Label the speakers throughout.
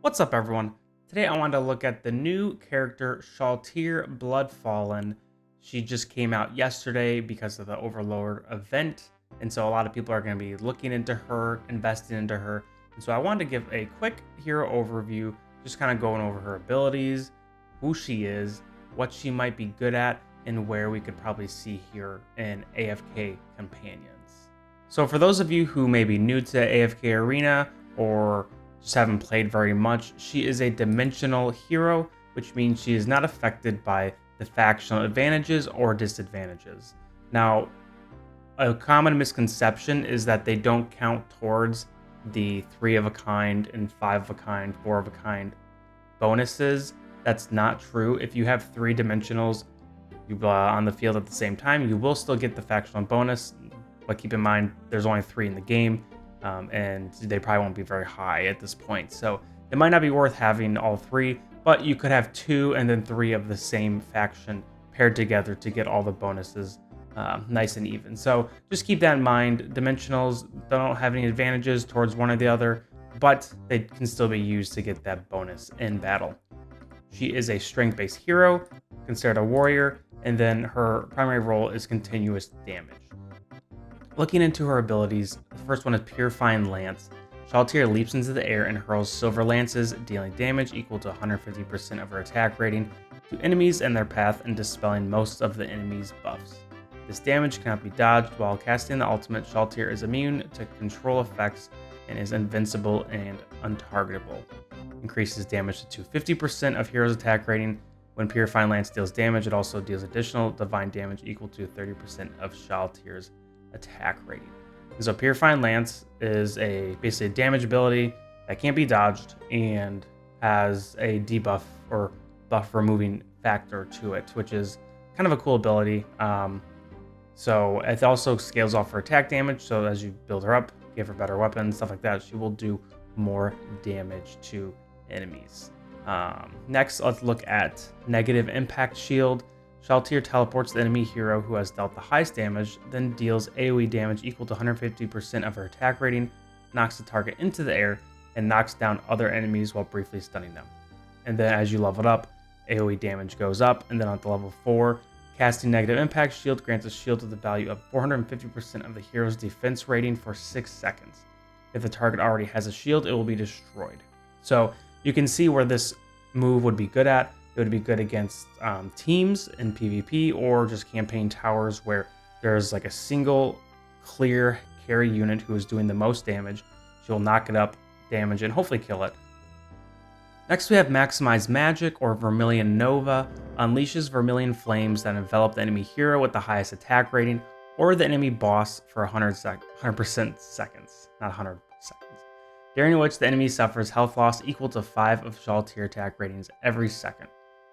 Speaker 1: What's up, everyone? Today I wanted to look at the new character Shalltear Bloodfallen. She just came out yesterday because of the Overlord event, and so a lot of people are going to be looking into her, investing into her. And so I wanted to give a quick hero overview, just kind of going over her abilities, who she is, what she might be good at, and where we could probably see here in AFK Companions. So for those of you who may be new to AFK Arena or just haven't played very much, she is a dimensional hero, which means she is not affected by the factional advantages or disadvantages. Now, a common misconception is that they don't count towards the 3 of a kind and 5 of a kind, 4 of a kind bonuses. That's not true. If you have 3 dimensionals on the field at the same time, you will still get the factional bonus, but keep in mind there's only 3 in the game. And they probably won't be very high at this point. So it might not be worth having all 3, but you could have 2 and then 3 of the same faction paired together to get all the bonuses nice and even. So just keep that in mind. Dimensionals don't have any advantages towards one or the other, but they can still be used to get that bonus in battle. She is a strength-based hero, considered a warrior, and then her primary role is continuous damage. Looking into her abilities, the first one is Purifying Lance. Shalltear leaps into the air and hurls silver lances, dealing damage equal to 150% of her attack rating to enemies in their path and dispelling most of the enemy's buffs. This damage cannot be dodged. While casting the ultimate, Shalltear is immune to control effects and is invincible and untargetable. Increases damage to 50% of hero's attack rating. When Purifying Lance deals damage, it also deals additional divine damage equal to 30% of Shalltear's attack rating. And so Purifying Lance is basically a damage ability that can't be dodged and has a debuff or buff removing factor to it, which is kind of a cool ability. So it also scales off her attack damage. So as you build her up, give her better weapons, stuff like that, she will do more damage to enemies. Next, let's look at Negative Impact Shield. Shalltear teleports the enemy hero who has dealt the highest damage, then deals AoE damage equal to 150% of her attack rating, knocks the target into the air, and knocks down other enemies while briefly stunning them. And then as you level it up, AoE damage goes up, and then at the level 4, casting Negative Impact Shield grants a shield with the value of 450% of the hero's defense rating for 6 seconds. If the target already has a shield, it will be destroyed. So you can see where this move would be good at. It would be good against teams in PvP or just campaign towers where there's like a single clear carry unit who is doing the most damage. She'll knock it up, damage, and hopefully kill it. Next, we have Maximize Magic or Vermilion Nova. Unleashes Vermilion Flames that envelop the enemy hero with the highest attack rating or the enemy boss for 100% seconds, not 100 seconds, during which the enemy suffers health loss equal to 5 of Shalltear attack ratings every second.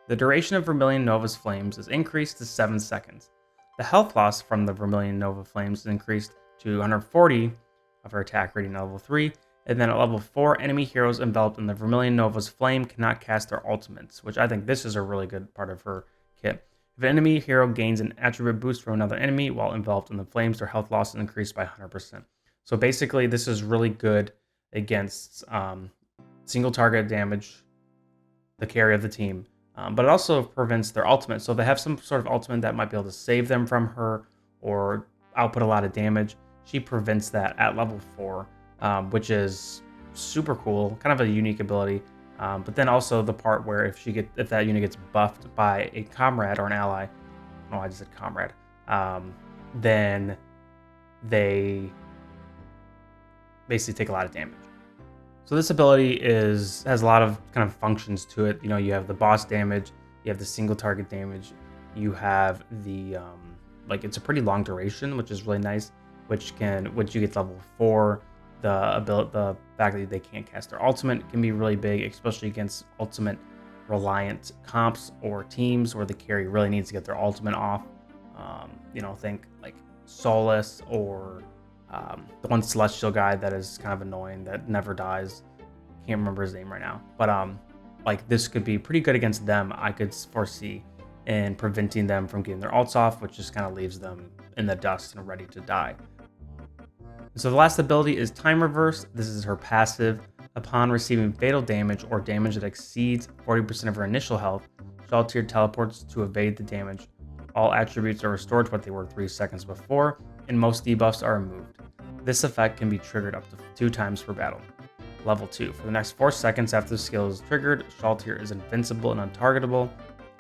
Speaker 1: The duration of Vermilion Nova's flames is increased to 7 seconds. The health loss from the Vermilion Nova flames is increased to 140 of her attack rating at level 3, and then at level 4, enemy heroes enveloped in the Vermilion Nova's flame cannot cast their ultimates, which I think this is a really good part of her kit. If an enemy hero gains an attribute boost from another enemy while enveloped in the flames, their health loss is increased by 100%. So basically, this is really good against single target damage, the carry of the team, but it also prevents their ultimate. So if they have some sort of ultimate that might be able to save them from her or output a lot of damage, she prevents that at level 4, which is super cool, kind of a unique ability. But then also the part where if that unit gets buffed by a comrade or an ally, no, I just said comrade, then they basically take a lot of damage. So this ability has a lot of kind of functions to it. You know, you have the boss damage, you have the single target damage, you have the it's a pretty long duration, which is really nice. Which you get to level 4. The fact that they can't cast their ultimate can be really big, especially against ultimate reliant comps or teams where the carry really needs to get their ultimate off. Think like Solus or the one celestial guy that is kind of annoying that never dies. Can't remember his name right now, but this could be pretty good against them. I could foresee in preventing them from getting their ults off, which just kind of leaves them in the dust and ready to die. So the last ability is Time Reverse. This is her passive. Upon receiving fatal damage or damage that exceeds 40% of her initial health, Shalltear teleports to evade the damage. All attributes are restored to what they were 3 seconds before, and most debuffs are removed. This effect can be triggered up to 2 times per battle. Level 2. For the next 4 seconds after the skill is triggered, Shalltear is invincible and untargetable.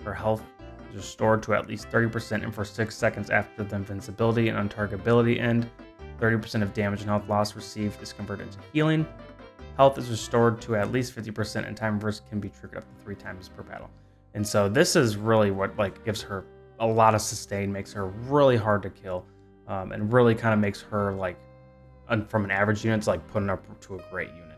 Speaker 1: Her health is restored to at least 30%, and for 6 seconds after the invincibility and untargetability end, 30% of damage and health loss received is converted into healing. Health is restored to at least 50%, and time reverse can be triggered up to 3 times per battle. And so this is really what gives her a lot of sustain, makes her really hard to kill, and really kind of makes her from an average unit to putting her to a great unit.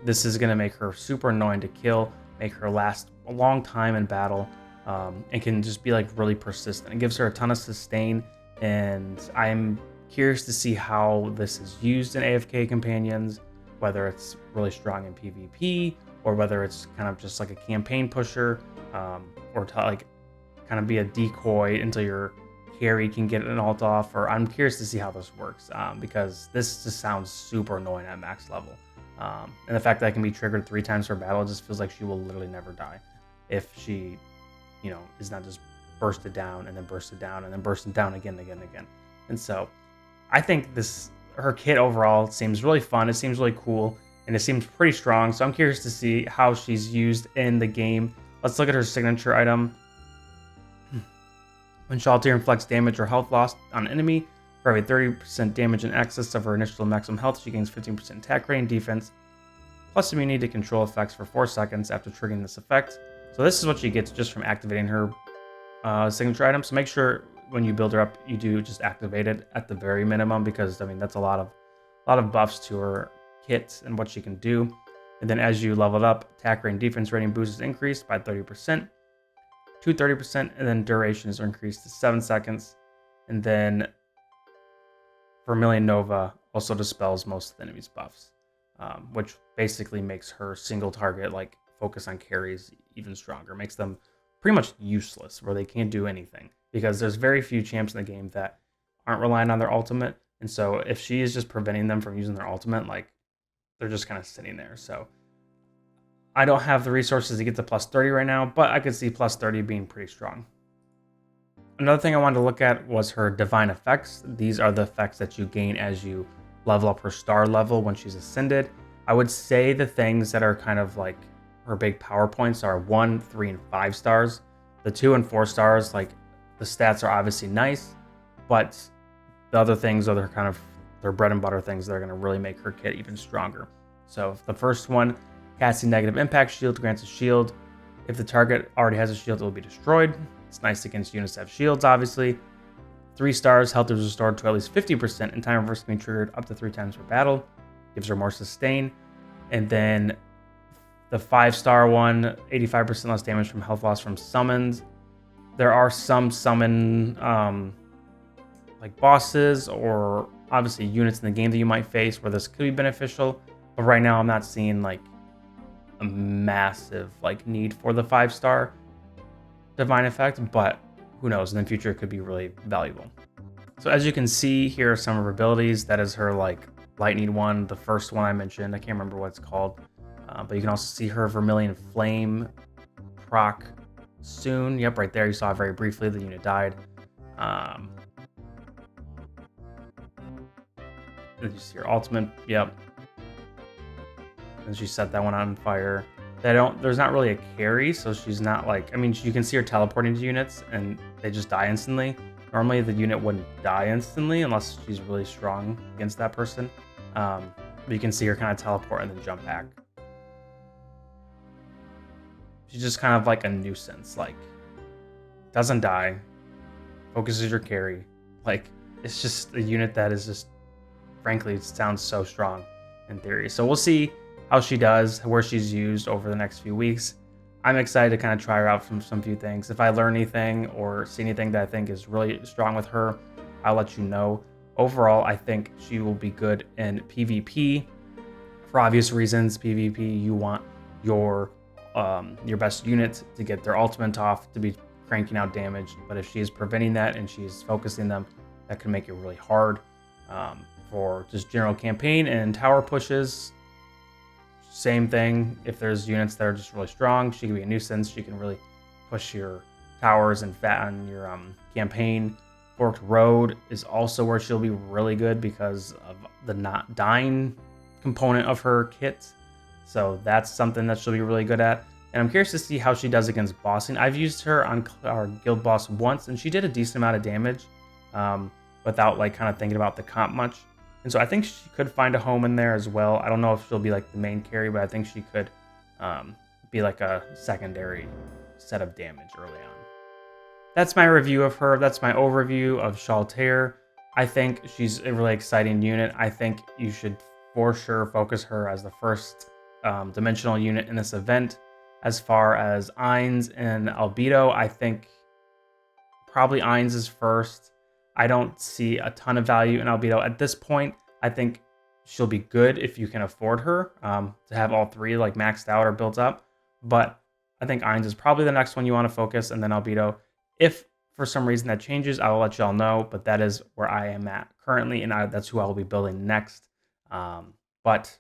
Speaker 1: This is going to make her super annoying to kill, make her last a long time in battle, and can just be really persistent. It gives her a ton of sustain, and I'm curious to see how this is used in AFK Companions, whether it's really strong in PvP or whether it's kind of just like a campaign pusher, or to kind of be a decoy until your carry can get an ult off. Or I'm curious to see how this works, because this just sounds super annoying at max level. And the fact that it can be triggered 3 times per battle, just feels like she will literally never die if she, is not just bursted down and then bursted down and then bursted down again. And so I think her kit overall seems really fun. It seems really cool, and it seems pretty strong. So I'm curious to see how she's used in the game. Let's look at her signature item. When Shalltear inflicts damage or health loss on an enemy, for every 30% damage in excess of her initial maximum health, she gains 15% attack rate and defense, plus immunity to control effects for 4 seconds after triggering this effect. So this is what she gets just from activating her signature item. So make sure when you build her up, you do just activate it at the very minimum, because that's a lot of buffs to her kit and what she can do. And then as you level it up, attack rate and defense rating boost is increased by 30% to 30%, and then duration is increased to 7 seconds. And then Vermilion Nova also dispels most of the enemy's buffs, which basically makes her single target focus on carries even stronger, makes them pretty much useless, where they can't do anything, because there's very few champs in the game that aren't relying on their ultimate. And so if she is just preventing them from using their ultimate, they're just kind of sitting there. So I don't have the resources to get to plus 30 right now, but I could see plus 30 being pretty strong. Another thing I wanted to look at was her divine effects. These are the effects that you gain as you level up her star level when she's ascended. I would say the things that are kind of her big power points are 1, 3, and 5 stars. The 2 and 4 stars, the stats are obviously nice, but the other things are their bread and butter things that are going to really make her kit even stronger. So the first one, casting negative impact shield, grants a shield. If the target already has a shield, it will be destroyed. It's nice against units that have shields, obviously. 3 stars, health is restored to at least 50%, and time reverse can be triggered up to 3 times per battle. Gives her more sustain. And then the 5-star one, 85% less damage from health loss from summons. There are some summon bosses or obviously units in the game that you might face where this could be beneficial, but right now I'm not seeing a massive need for the 5-star divine effect, but who knows, in the future it could be really valuable. So as you can see, here are some of her abilities. That is her lightning one, the first one I mentioned. I can't remember what it's called, but you can also see her Vermilion Flame proc soon. Yep, right there, you saw it very briefly. The unit died. Then you see her ultimate. Yep, and she set that one on fire. There's not really a carry, so she's not you can see her teleporting to units and they just die instantly. Normally the unit wouldn't die instantly unless she's really strong against that person. But you can see her kind of teleport and then jump back. She's just kind of a nuisance, doesn't die, focuses your carry. It's just a unit that is just, frankly, it sounds so strong in theory. So we'll see how she does, where she's used over the next few weeks. I'm excited to kind of try her out from some few things. If I learn anything or see anything that I think is really strong with her, I'll let you know. Overall, I think she will be good in PvP. For obvious reasons, PvP, you want your best unit to get their ultimate off, to be cranking out damage. But if she is preventing that and she's focusing them, that can make it really hard. For just general campaign and tower pushes, same thing. If there's units that are just really strong, she can be a nuisance. She can really push your towers and fatten your campaign. Forked Road is also where she'll be really good because of the not dying component of her kit. So that's something that she'll be really good at. And I'm curious to see how she does against bossing. I've used her on our guild boss once, and she did a decent amount of damage without like kind of thinking about the comp much. And so I think she could find a home in there as well. I don't know if she'll be like the main carry, but I think she could be like a secondary set of damage early on. That's my review of her. That's my overview of Shalltear. I think she's a really exciting unit. I think you should for sure focus her as the first dimensional unit in this event. As far as Ainz and Albedo, I think probably Ainz is first. I don't see a ton of value in Albedo at this point. I think she'll be good if you can afford her to have all three like maxed out or built up. But I think Ainz is probably the next one you want to focus, and then Albedo. If for some reason that changes, I will let y'all know. But that is where I am at currently, and that's who I will be building next. But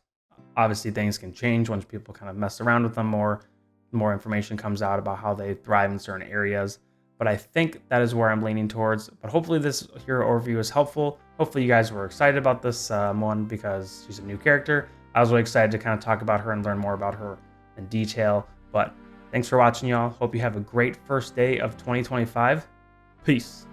Speaker 1: obviously things can change once people kind of mess around with them more information comes out about how they thrive in certain areas. But I think that is where I'm leaning towards. But hopefully this hero overview is helpful. Hopefully you guys were excited about this one because she's a new character. I was really excited to kind of talk about her and learn more about her in detail. But thanks for watching, y'all. Hope you have a great first day of 2025. Peace.